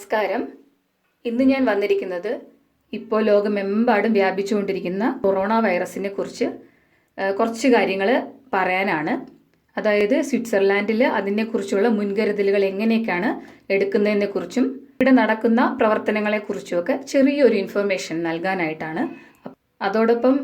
നമസ്കാരം. ഇന്ന് ഞാൻ വന്നിരിക്കുന്നത് ഇപ്പോൾ ലോകമെമ്പാടും വ്യാപിച്ചുകൊണ്ടിരിക്കുന്ന കൊറോണ വൈറസിനെ കുറിച്ച് കുറച്ച് കാര്യങ്ങൾ പറയാനാണ്. അതായത് സ്വിറ്റ്സർലാൻഡിൽ അതിനെക്കുറിച്ചുള്ള മുൻകരുതലുകൾ എങ്ങനെയൊക്കെയാണ് എടുക്കുന്നതിനെക്കുറിച്ചും ഇവിടെ നടക്കുന്ന പ്രവർത്തനങ്ങളെക്കുറിച്ചുമൊക്കെ ചെറിയൊരു ഇൻഫർമേഷൻ നൽകാനായിട്ടാണ്. അതോടൊപ്പം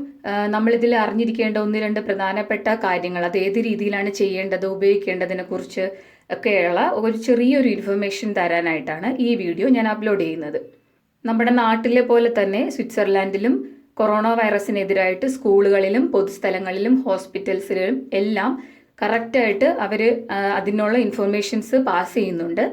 നമ്മളിതിൽ അറിഞ്ഞിരിക്കേണ്ട ഒന്ന് രണ്ട് പ്രധാനപ്പെട്ട കാര്യങ്ങൾ, അത് ഏത് രീതിയിലാണ് ചെയ്യേണ്ടത്, ഉപയോഗിക്കേണ്ടതിനെ കുറിച്ച് ഒക്കെയുള്ള ഒരു ചെറിയൊരു ഇൻഫർമേഷൻ തരാനായിട്ടാണ് ഈ വീഡിയോ ഞാൻ അപ്ലോഡ് ചെയ്യുന്നത്. നമ്മുടെ നാട്ടിലെ പോലെ തന്നെ സ്വിറ്റ്സർലാൻഡിലും കൊറോണ വൈറസിനെതിരായിട്ട് സ്കൂളുകളിലും പൊതുസ്ഥലങ്ങളിലും ഹോസ്പിറ്റൽസിലും എല്ലാം കറക്റ്റായിട്ട് അവർ അതിനുള്ള ഇൻഫർമേഷൻസ് പാസ് ചെയ്യുന്നുണ്ട്.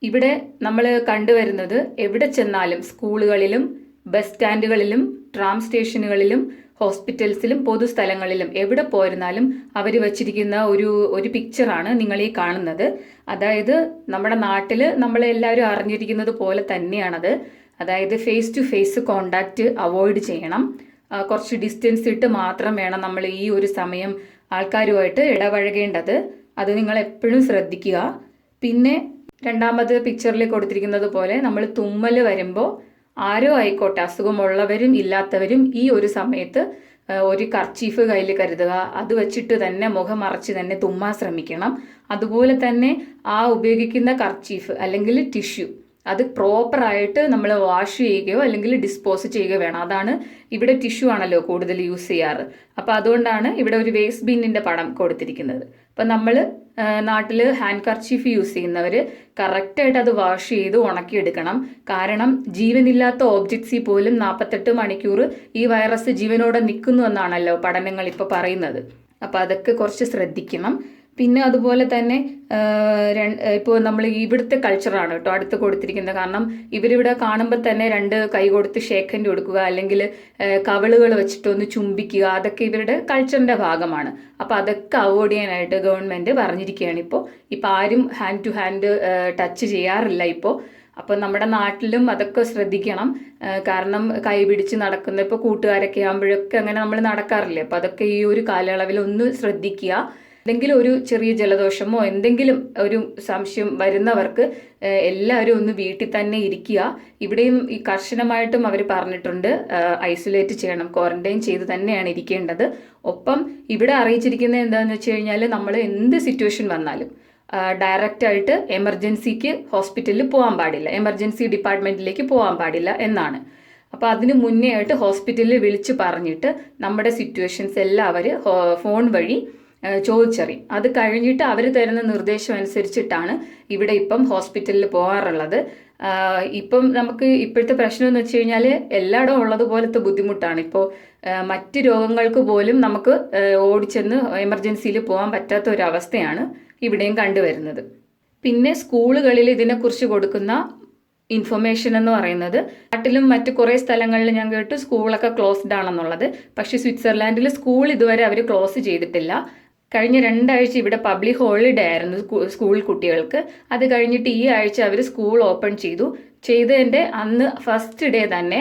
ഇവിടെ നമ്മൾ കണ്ടുവരുന്നത് എവിടെ ചെന്നാലും സ്കൂളുകളിലും ബസ് സ്റ്റാൻഡുകളിലും ട്രാം സ്റ്റേഷനുകളിലും ഹോസ്പിറ്റൽസിലും പൊതുസ്ഥലങ്ങളിലും എവിടെ പോയിരുന്നാലും അവർ വച്ചിരിക്കുന്ന ഒരു പിക്ചറാണ് നിങ്ങൾ ഈ കാണുന്നത്. അതായത് നമ്മുടെ നാട്ടിൽ നമ്മളെല്ലാവരും അറിഞ്ഞിരിക്കുന്നത് പോലെ തന്നെയാണത്. അതായത് face to face contact avoid ചെയ്യണം. കുറച്ച് ഡിസ്റ്റൻസ് ഇട്ട് മാത്രം വേണം നമ്മൾ ഈ ഒരു സമയം ആൾക്കാരുമായിട്ട് ഇടപഴകേണ്ടത്. അത് നിങ്ങൾ എപ്പോഴും ശ്രദ്ധിക്കുക. പിന്നെ രണ്ടാമത് പിക്ചറിൽ കൊടുത്തിരിക്കുന്നത് പോലെ നമ്മൾ തുമ്മൽ വരുമ്പോൾ ആരോ ആയിക്കോട്ടെ, അസുഖമുള്ളവരും ഇല്ലാത്തവരും ഈ ഒരു സമയത്ത് ഒരു കർച്ചീഫ് കയ്യിൽ കരുതുക. അത് വെച്ചിട്ട് തന്നെ മുഖം മറച്ച് തന്നെ തുമ്മാൻ ശ്രമിക്കണം. അതുപോലെ തന്നെ ആ ഉപയോഗിക്കുന്ന കർച്ചീഫ് അല്ലെങ്കിൽ ടിഷ്യൂ അത് പ്രോപ്പറായിട്ട് നമ്മൾ വാഷ് ചെയ്യുകയോ അല്ലെങ്കിൽ ഡിസ്പോസ് ചെയ്യുകയോ വേണം. അതാണ് ഇവിടെ ടിഷ്യൂ ആണല്ലോ കൂടുതൽ യൂസ് ചെയ്യാറ്. അപ്പം അതുകൊണ്ടാണ് ഇവിടെ ഒരു വേസ്റ്റ് ബിന്നിൻ്റെ പടം കൊടുത്തിരിക്കുന്നത്. അപ്പം നമ്മൾ നാട്ടിൽ ഹാൻഡ് കർച്ചീഫ് യൂസ് ചെയ്യുന്നവർ കറക്റ്റായിട്ട് അത് വാഷ് ചെയ്ത് ഉണക്കിയെടുക്കണം. കാരണം ജീവനില്ലാത്ത ഓബ്ജക്ട്സിൽ പോലും 48 മണിക്കൂർ ഈ വൈറസ് ജീവനോടെ നിൽക്കുന്നു എന്നാണല്ലോ പഠനങ്ങൾ ഇപ്പോൾ പറയുന്നത്. അപ്പം അതൊക്കെ കുറച്ച് ശ്രദ്ധിക്കണം. പിന്നെ അതുപോലെ തന്നെ ഇപ്പോൾ നമ്മൾ ഇവിടുത്തെ കൾച്ചറാണ് കേട്ടോ അടുത്ത് കൊടുത്തിരിക്കുന്നത്. കാരണം ഇവരിവിടെ കാണുമ്പോൾ തന്നെ 2 കൈ കൊടുത്ത് ഷേക്ക് ഹാൻഡ് കൊടുക്കുക, അല്ലെങ്കിൽ കവിളുകൾ വെച്ചിട്ടൊന്ന് ചുംബിക്കുക, അതൊക്കെ ഇവരുടെ കൾച്ചറിൻ്റെ ഭാഗമാണ്. അപ്പോൾ അതൊക്കെ അവോയ്ഡ് ചെയ്യാനായിട്ട് ഗവൺമെൻറ് പറഞ്ഞിരിക്കുകയാണ്. ഇപ്പോൾ ആരും ഹാൻഡ് ടു ഹാൻഡ് ടച്ച് ചെയ്യാറില്ല ഇപ്പോൾ. അപ്പം നമ്മുടെ നാട്ടിലും അതൊക്കെ ശ്രദ്ധിക്കണം. കാരണം കൈ പിടിച്ച് നടക്കുന്ന ഇപ്പോൾ കൂട്ടുകാരൊക്കെ ആകുമ്പോഴൊക്കെ അങ്ങനെ നമ്മൾ നടക്കാറില്ലേ. അപ്പോൾ അതൊക്കെ ഈ ഒരു കാലയളവിൽ ഒന്ന് ശ്രദ്ധിക്കുക. എന്തെങ്കിലും ഒരു ചെറിയ ജലദോഷമോ എന്തെങ്കിലും ഒരു സംശയം വരുന്നവർക്ക് എല്ലാവരും ഒന്ന് വീട്ടിൽ തന്നെ ഇരിക്കുക. ഇവിടെയും ഈ കർശനമായിട്ടും അവർ പറഞ്ഞിട്ടുണ്ട് ഐസൊലേറ്റ് ചെയ്യണം, ക്വാറന്റൈൻ ചെയ്ത് തന്നെയാണ് ഇരിക്കേണ്ടത്. ഒപ്പം ഇവിടെ അറിയിച്ചിരിക്കുന്നത് എന്താണെന്ന് വെച്ച് കഴിഞ്ഞാൽ നമ്മൾ എന്ത് സിറ്റുവേഷൻ വന്നാലും ഡയറക്റ്റായിട്ട് എമർജൻസിക്ക് ഹോസ്പിറ്റലിൽ പോകാൻ പാടില്ല, എമർജൻസി ഡിപ്പാർട്ട്മെൻറ്റിലേക്ക് പോകാൻ പാടില്ല എന്നാണ്. അപ്പോൾ അതിന് മുന്നേ ആയിട്ട് ഹോസ്പിറ്റലിൽ വിളിച്ച് പറഞ്ഞിട്ട് നമ്മുടെ സിറ്റുവേഷൻസ് എല്ലാം അവർ ഫോൺ വഴി ചോദിച്ചറിയും. അത് കഴിഞ്ഞിട്ട് അവർ തരുന്ന നിർദ്ദേശം അനുസരിച്ചിട്ടാണ് ഇവിടെ ഇപ്പം ഹോസ്പിറ്റലിൽ പോകാറുള്ളത്. ഇപ്പം നമുക്ക് ഇപ്പോഴത്തെ പ്രശ്നം എന്ന് വെച്ച് കഴിഞ്ഞാൽ എല്ലായിടവും ഉള്ളതുപോലത്തെ ബുദ്ധിമുട്ടാണ്. ഇപ്പോൾ മറ്റ് രോഗങ്ങൾക്ക് പോലും നമുക്ക് ഓടിച്ചെന്ന് എമർജൻസിയിൽ പോകാൻ പറ്റാത്ത ഒരു അവസ്ഥയാണ് ഇവിടെയും കണ്ടുവരുന്നത്. പിന്നെ സ്കൂളുകളിൽ ഇതിനെക്കുറിച്ച് കൊടുക്കുന്ന ഇൻഫർമേഷൻ എന്ന് പറയുന്നത്, നാട്ടിലും മറ്റു കുറേ സ്ഥലങ്ങളിൽ ഞാൻ കേട്ടു സ്കൂളൊക്കെ ക്ലോസ്ഡ് ആണെന്നുള്ളത്. പക്ഷേ സ്വിറ്റ്സർലാൻഡിൽ സ്കൂൾ ഇതുവരെ അവർ ക്ലോസ് ചെയ്തിട്ടില്ല. കഴിഞ്ഞ 2 ആഴ്ച ഇവിടെ പബ്ലിക് ഹോളിഡേ ആയിരുന്നു സ്കൂൾ കുട്ടികൾക്ക്. അത് കഴിഞ്ഞിട്ട് ഈ ആഴ്ച അവർ സ്കൂൾ ഓപ്പൺ ചെയ്തതിൻ്റെ അന്ന് ഫസ്റ്റ് ഡേ തന്നെ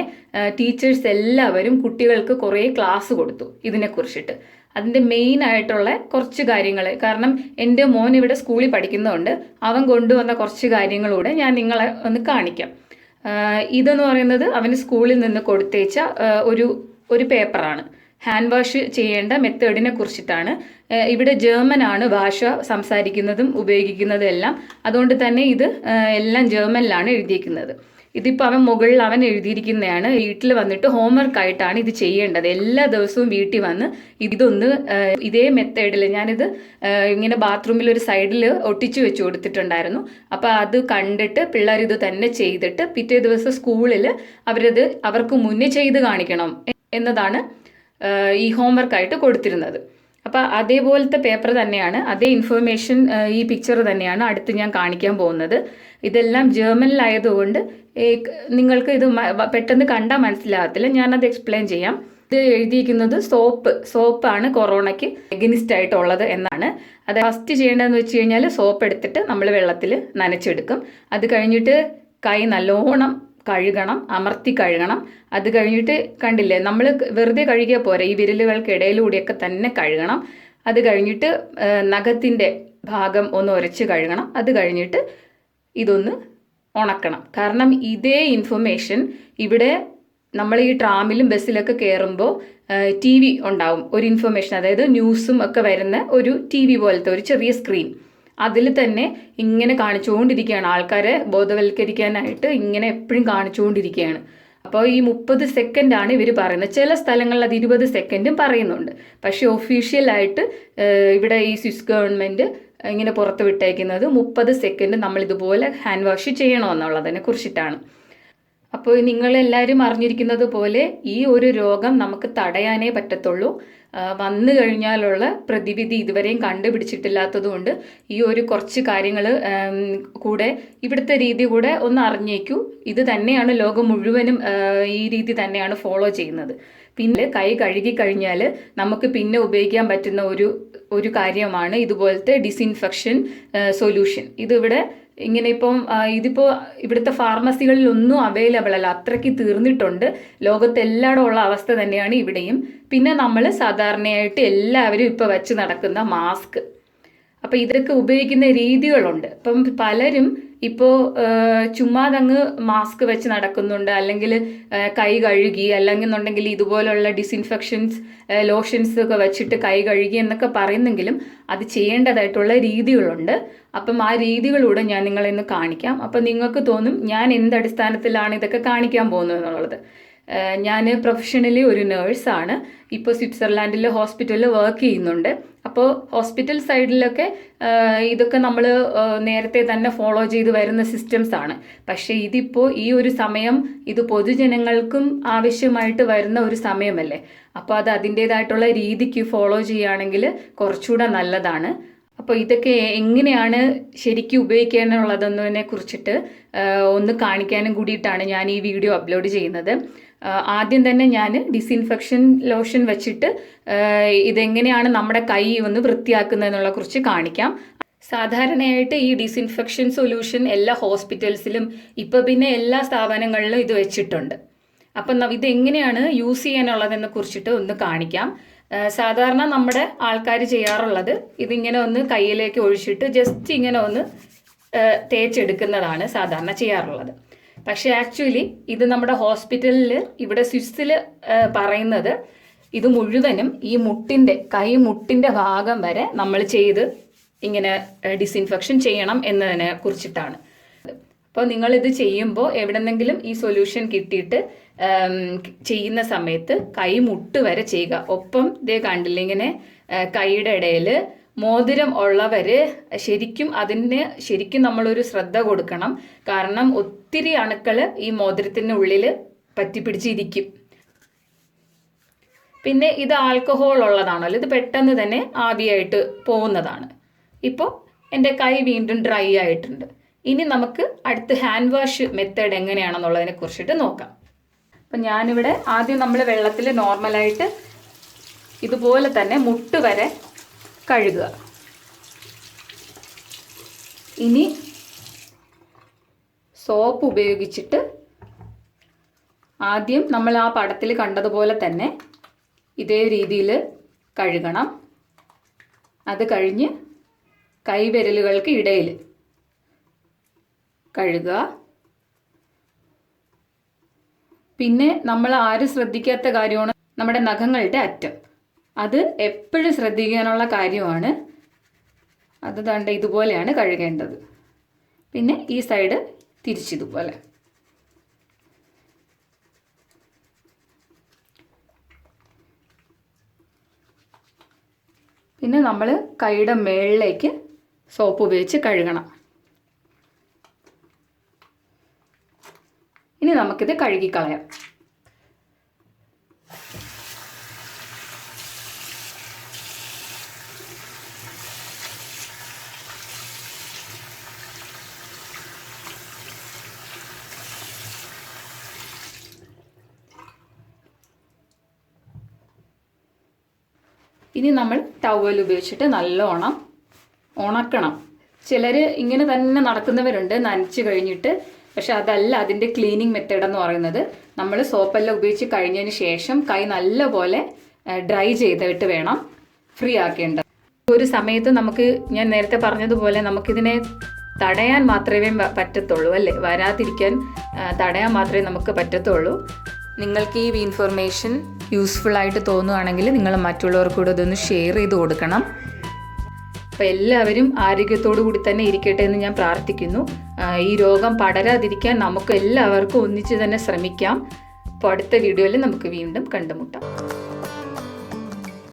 ടീച്ചേഴ്സ് എല്ലാവരും കുട്ടികൾക്ക് കുറേ ക്ലാസ് കൊടുത്തു ഇതിനെക്കുറിച്ചിട്ട്. അതിൻ്റെ മെയിൻ ആയിട്ടുള്ള കുറച്ച് കാര്യങ്ങൾ, കാരണം എൻ്റെ മോൻ ഇവിടെ സ്കൂളിൽ പഠിക്കുന്നതുകൊണ്ട് അവൻ കൊണ്ടുവന്ന കുറച്ച് കാര്യങ്ങളൂടെ ഞാൻ നിങ്ങളെ ഒന്ന് കാണിക്കാം. ഇതെന്ന് പറയുന്നത് അവന് സ്കൂളിൽ നിന്ന് കൊടുത്തേച്ച ഒരു പേപ്പറാണ്. ഹാൻഡ് വാഷ് ചെയ്യേണ്ട മെത്തേഡിനെ കുറിച്ചിട്ടാണ്. ഇവിടെ ജർമ്മനാണ് ഭാഷ സംസാരിക്കുന്നതും ഉപയോഗിക്കുന്നതും എല്ലാം. അതുകൊണ്ട് തന്നെ ഇത് എല്ലാം ജർമ്മനിലാണ് എഴുതിയിരിക്കുന്നത്. ഇതിപ്പോൾ മുകളിൽ അവൻ എഴുതിയിരിക്കുന്നതാണ്. വീട്ടിൽ വന്നിട്ട് ഹോംവർക്കായിട്ടാണ് ഇത് ചെയ്യേണ്ടത്. എല്ലാ ദിവസവും വീട്ടിൽ വന്ന് ഇതൊന്ന് ഇതേ മെത്തേഡിൽ, ഞാനിത് ഇങ്ങനെ ബാത്റൂമിൽ ഒരു സൈഡിൽ ഒട്ടിച്ചു വെച്ച് കൊടുത്തിട്ടുണ്ടായിരുന്നു. അപ്പോൾ അത് കണ്ടിട്ട് പിള്ളേർ ഇത് തന്നെ ചെയ്തിട്ട് പിറ്റേ ദിവസം സ്കൂളിൽ അവർക്ക് മുന്നേ ചെയ്ത് കാണിക്കണം എന്നതാണ് ഈ ഹോംവർക്കായിട്ട് കൊടുത്തിരുന്നത്. അപ്പോൾ അതേപോലത്തെ പേപ്പർ തന്നെയാണ്, അതേ ഇൻഫർമേഷൻ ഈ പിക്ചർ തന്നെയാണ് അടുത്ത് ഞാൻ കാണിക്കാൻ പോകുന്നത്. ഇതെല്ലാം ജർമ്മനിലായതുകൊണ്ട് നിങ്ങൾക്ക് ഇത് പെട്ടെന്ന് കണ്ടാൽ മനസ്സിലാകത്തില്ല. ഞാനത് എക്സ്പ്ലെയിൻ ചെയ്യാം. ഇത് എഴുതിയിരിക്കുന്നത് സോപ്പാണ് കൊറോണയ്ക്ക് എഗനിസ്റ്റ് ആയിട്ടുള്ളത് എന്നാണ്. അത് ഫസ്റ്റ് ചെയ്യേണ്ടതെന്ന് വെച്ച് കഴിഞ്ഞാൽ സോപ്പ് എടുത്തിട്ട് നമ്മൾ വെള്ളത്തിൽ നനച്ചെടുക്കും. അത് കഴിഞ്ഞിട്ട് കൈ നല്ലോണം കഴുകണം, അമർത്തി കഴുകണം. അത് കഴിഞ്ഞിട്ട് കണ്ടില്ലേ, നമ്മൾ വെറുതെ കഴുകിയാൽ പോരാ, ഈ വിരലുകൾക്കിടയിലൂടെയൊക്കെ തന്നെ കഴുകണം. അത് കഴിഞ്ഞിട്ട് നഖത്തിൻ്റെ ഭാഗം ഒന്ന് ഉരച്ച് കഴുകണം. അത് കഴിഞ്ഞിട്ട് ഇതൊന്ന് ഉണക്കണം. കാരണം ഇതേ ഇൻഫർമേഷൻ ഇവിടെ നമ്മൾ ഈ ട്രാമിലും ബസ്സിലൊക്കെ കയറുമ്പോൾ TV ഉണ്ടാവും, ഒരു ഇൻഫർമേഷൻ, അതായത് ന്യൂസും ഒക്കെ വരുന്ന ഒരു TV പോലത്തെ ഒരു ചെറിയ സ്ക്രീൻ. അതിൽ തന്നെ ഇങ്ങനെ കാണിച്ചുകൊണ്ടിരിക്കുകയാണ്, ആൾക്കാരെ ബോധവൽക്കരിക്കാനായിട്ട് ഇങ്ങനെ എപ്പോഴും കാണിച്ചുകൊണ്ടിരിക്കുകയാണ്. അപ്പോൾ ഈ 30 സെക്കൻഡാണ് ഇവർ പറയുന്നത്. ചില സ്ഥലങ്ങളിൽ അത് 20 സെക്കൻഡും പറയുന്നുണ്ട്. പക്ഷേ ഒഫീഷ്യലായിട്ട് ഇവിടെ ഈ സ്വിസ് ഗവൺമെൻറ് ഇങ്ങനെ പുറത്ത് വിട്ടേക്കുന്നത് 30 സെക്കൻഡ് നമ്മൾ ഇതുപോലെ ഹാൻഡ് വാഷ് ചെയ്യണമെന്നുള്ളതിനെ കുറിച്ചിട്ടാണ്. അപ്പോൾ നിങ്ങളെല്ലാവരും അറിഞ്ഞിരിക്കുന്നത് പോലെ ഈ ഒരു രോഗം നമുക്ക് തടയാനേ പറ്റത്തുള്ളൂ. വന്നു കഴിഞ്ഞാലുള്ള പ്രതിവിധി ഇതുവരെയും കണ്ടുപിടിച്ചിട്ടില്ലാത്തതുകൊണ്ട് ഈ ഒരു കുറച്ച് കാര്യങ്ങൾ കൂടെ, ഇവിടുത്തെ രീതി കൂടെ ഒന്ന് അറിഞ്ഞേക്കൂ. ഇത് തന്നെയാണ് ലോകം മുഴുവനും ഈ രീതി തന്നെയാണ് ഫോളോ ചെയ്യുന്നത്. പിന്നെ കൈ കഴുകി കഴിഞ്ഞാൽ നമുക്ക് പിന്നെ ഉപയോഗിക്കാൻ പറ്റുന്ന ഒരു കാര്യമാണ് ഇതുപോലത്തെ ഡിസിൻഫെക്ഷൻ സൊല്യൂഷൻ. ഇതിവിടെ ഇങ്ങനെ ഇതിപ്പോൾ ഇവിടുത്തെ ഫാർമസികളിലൊന്നും അവൈലബിൾ അല്ല, അത്രയ്ക്ക് തീർന്നിട്ടുണ്ട്. ലോകത്തെല്ലായിടും ഉള്ള അവസ്ഥ തന്നെയാണ് ഇവിടെയും. പിന്നെ നമ്മൾ സാധാരണയായിട്ട് എല്ലാവരും ഇപ്പോൾ വെച്ച് നടക്കുന്ന മാസ്ക്. അപ്പം ഇതൊക്കെ ഉപയോഗിക്കുന്ന രീതികളുണ്ട്. ഇപ്പം പലരും ഇപ്പോൾ ചുമ്മാതങ്ങ് മാസ്ക് വെച്ച് നടക്കുന്നുണ്ട്, അല്ലെങ്കിൽ കൈ കഴുകി, അല്ലെങ്കിൽ ഇതുപോലുള്ള ഡിസിൻഫെക്ഷൻസ് ലോഷൻസ് ഒക്കെ വെച്ചിട്ട് കൈ കഴുകി എന്നൊക്കെ പറയുന്നെങ്കിലും അത് ചെയ്യേണ്ടതായിട്ടുള്ള രീതികളുണ്ട്. അപ്പം ആ രീതികളൂടെ ഞാൻ നിങ്ങളെ ഇന്ന് കാണിക്കാം. അപ്പം നിങ്ങൾക്ക് തോന്നും ഞാൻ എന്തടിസ്ഥാനത്തിലാണ് ഇതൊക്കെ കാണിക്കാൻ പോകുന്നത് എന്നുള്ളത്. ഞാൻ പ്രൊഫഷണലി ഒരു നേഴ്സാണ്. ഇപ്പോൾ സ്വിറ്റ്സർലാൻഡിലെ ഹോസ്പിറ്റലിൽ വർക്ക് ചെയ്യുന്നുണ്ട്. അപ്പോൾ ഹോസ്പിറ്റൽ സൈഡിലൊക്കെ ഇതൊക്കെ നമ്മൾ നേരത്തെ തന്നെ ഫോളോ ചെയ്ത് വരുന്ന സിസ്റ്റംസ് ആണ്. പക്ഷേ ഇതിപ്പോൾ ഈ ഒരു സമയം ഇത് പൊതുജനങ്ങൾക്കും ആവശ്യമായിട്ട് വരുന്ന ഒരു സമയമല്ലേ. അപ്പോൾ അത് അതിൻ്റേതായിട്ടുള്ള രീതിക്ക് ഫോളോ ചെയ്യുകയാണെങ്കിൽ കുറച്ചുകൂടെ നല്ലതാണ്. അപ്പോൾ ഇതൊക്കെ എങ്ങനെയാണ് ശരിക്കും ഉപയോഗിക്കാനുള്ളതെന്നതിനെ കുറിച്ചിട്ട് ഒന്ന് കാണിക്കാനും കൂടിയിട്ടാണ് ഞാൻ ഈ വീഡിയോ അപ്ലോഡ് ചെയ്യുന്നത്. ആദ്യം തന്നെ ഞാൻ ഡിസിൻഫെക്ഷൻ ലോഷൻ വെച്ചിട്ട് ഇതെങ്ങനെയാണ് നമ്മുടെ കൈ ഒന്ന് വൃത്തിയാക്കുന്നതെന്നുള്ള കുറിച്ച് കാണിക്കാം. സാധാരണയായിട്ട് ഈ ഡിസിൻഫെക്ഷൻ സൊല്യൂഷൻ എല്ലാ ഹോസ്പിറ്റൽസിലും ഇപ്പോൾ പിന്നെ എല്ലാ സ്ഥാപനങ്ങളിലും ഇത് വെച്ചിട്ടുണ്ട്. അപ്പം ഇതെങ്ങനെയാണ് യൂസ് ചെയ്യാനുള്ളതെന്നെ കുറിച്ചിട്ട് ഒന്ന് കാണിക്കാം. സാധാരണ നമ്മുടെ ആൾക്കാർ ചെയ്യാറുള്ളത് ഇതിങ്ങനെ ഒന്ന് കയ്യിലേക്ക് ഒഴിച്ചിട്ട് ജസ്റ്റ് ഇങ്ങനെ ഒന്ന് തേച്ചെടുക്കുന്നതാണ് സാധാരണ ചെയ്യാറുള്ളത്. പക്ഷേ ആക്ച്വലി ഇത് നമ്മുടെ ഹോസ്പിറ്റലിൽ ഇവിടെ സ്വിസ്സിൽ പറയുന്നത് ഇത് മുഴുവനും ഈ കൈ മുട്ടിൻ്റെ ഭാഗം വരെ നമ്മൾ ചെയ്ത് ഇങ്ങനെ ഡിസിൻഫെക്ഷൻ ചെയ്യണം എന്നതിനെ കുറിച്ചിട്ടാണ്. അപ്പോൾ നിങ്ങളിത് ചെയ്യുമ്പോൾ എവിടെന്നെങ്കിലും ഈ സൊല്യൂഷൻ കിട്ടിയിട്ട് ചെയ്യുന്ന സമയത്ത് കൈ മുട്ട് വരെ ചെയ്യുക. ഒപ്പം ഇതേ കണ്ടില്ല, ഇങ്ങനെ കൈയുടെ ഇടയിൽ മോതിരം ഉള്ളവർ ശരിക്കും നമ്മളൊരു ശ്രദ്ധ കൊടുക്കണം. കാരണം ഒത്തിരി അണുക്കൾ ഈ മോതിരത്തിനുള്ളിൽ പറ്റിപ്പിടിച്ചിരിക്കും. പിന്നെ ഇത് ആൽക്കഹോൾ ഉള്ളതാണല്ലോ, ഇത് പെട്ടെന്ന് തന്നെ ആവിയായിട്ട് പോകുന്നതാണ്. ഇപ്പോൾ എൻ്റെ കൈ വീണ്ടും ഡ്രൈ ആയിട്ടുണ്ട്. ഇനി നമുക്ക് അടുത്ത ഹാൻഡ് വാഷ് മെത്തേഡ് എങ്ങനെയാണെന്നുള്ളതിനെ കുറിച്ചിട്ട് നോക്കാം. അപ്പം ഞാനിവിടെ ആദ്യം നമ്മൾ വെള്ളത്തിൽ നോർമലായിട്ട് ഇതുപോലെ തന്നെ മുട്ട് വരെ കഴുകുക. ഇനി സോപ്പ് ഉപയോഗിച്ചിട്ട് ആദ്യം നമ്മൾ ആ പടത്തിൽ കണ്ടതുപോലെ തന്നെ ഇതേ രീതിയിൽ കഴുകണം. അത് കഴിഞ്ഞ് കൈവിരലുകൾക്ക് ഇടയിൽ കഴുകുക. പിന്നെ നമ്മൾ ആരും ശ്രദ്ധിക്കാത്ത കാര്യമാണ് നമ്മുടെ നഖങ്ങളുടെ അറ്റം. അത് എപ്പോഴും ശ്രദ്ധിക്കാനുള്ള കാര്യമാണ്. അത് ദാണ്ട ഇതുപോലെയാണ് കഴുകേണ്ടത്. പിന്നെ ഈ സൈഡ് തിരിച്ചിതുപോലെ. പിന്നെ നമ്മൾ കൈയുടെ മേളിലേക്ക് സോപ്പ് ഉപയോഗിച്ച് കഴുകണം. ഇനി നമുക്കിത് കഴുകിക്കളയാം. ഇനി നമ്മൾ ടവൽ ഉപയോഗിച്ചിട്ട് നല്ലോണം ഉണക്കണം. ചിലർ ഇങ്ങനെ തന്നെ നടക്കുന്നവരുണ്ട് നനച്ച് കഴിഞ്ഞിട്ട്. പക്ഷെ അതല്ല അതിൻ്റെ ക്ലീനിങ് മെത്തേഡ് എന്ന് പറയുന്നത്. നമ്മൾ സോപ്പെല്ലാം ഉപയോഗിച്ച് കഴിഞ്ഞതിന് ശേഷം കൈ നല്ലപോലെ ഡ്രൈ ചെയ്തിട്ട് വേണം ഫ്രീ ആക്കേണ്ടത്. ഒരു സമയത്ത് ഞാൻ നേരത്തെ പറഞ്ഞതുപോലെ നമുക്കിതിനെ തടയാൻ മാത്രമേ പറ്റത്തുള്ളൂ അല്ലേ, വരാതിരിക്കാൻ തടയാൻ മാത്രമേ നമുക്ക് പറ്റത്തുള്ളൂ. നിങ്ങൾക്ക് ഈ ഇൻഫർമേഷൻ യൂസ്ഫുൾ ആയിട്ട് തോന്നുകയാണെങ്കിൽ നിങ്ങൾ മറ്റുള്ളവർക്ക് കൂടെ ഇതൊന്ന് ഷെയർ ചെയ്ത് കൊടുക്കണം. അപ്പോൾ എല്ലാവരും ആരോഗ്യത്തോടു കൂടി തന്നെ ഇരിക്കട്ടെ എന്ന് ഞാൻ പ്രാർത്ഥിക്കുന്നു. ഈ രോഗം പടരാതിരിക്കാൻ നമുക്ക് എല്ലാവർക്കും ഒന്നിച്ച് തന്നെ ശ്രമിക്കാം. അപ്പോൾ അടുത്ത വീഡിയോയിൽ നമുക്ക് വീണ്ടും കണ്ടുമുട്ടാം.